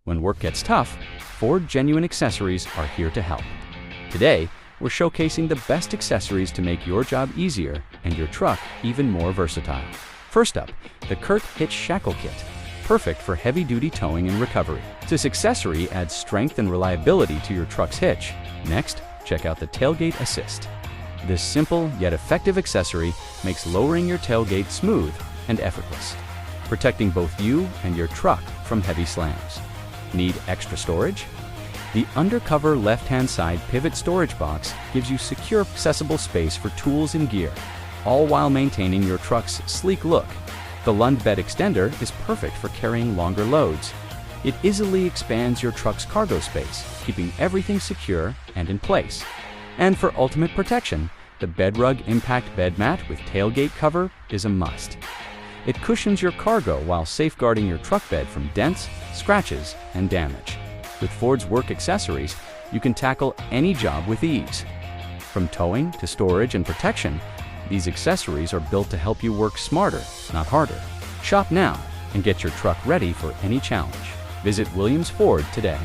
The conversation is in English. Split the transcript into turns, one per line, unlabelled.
When work gets tough, Ford Genuine Accessories are here to help. Today, we're showcasing the best accessories to make your job easier and your truck even more versatile. First up, the Curt Hitch Shackle Kit, perfect for heavy-duty towing and recovery. This accessory adds strength and reliability to your truck's hitch. Next, check out the Tailgate Assist. This simple yet effective accessory makes lowering your tailgate smooth and effortless, protecting both you and your truck from heavy slams. Need extra storage? The Undercover left-hand side pivot storage box gives you secure, accessible space for tools and gear, all while maintaining your truck's sleek look. The Lund Bed Extender is perfect for carrying longer loads. It easily expands your truck's cargo space, keeping everything secure and in place. And for ultimate protection, the BedRug Impact Bed Mat with tailgate cover is a must. It cushions your cargo while safeguarding your truck bed from dents, scratches, and damage. With Ford's work accessories, you can tackle any job with ease. From towing to storage and protection, these accessories are built to help you work smarter, not harder. Shop now and get your truck ready for any challenge. Visit Williams Ford today.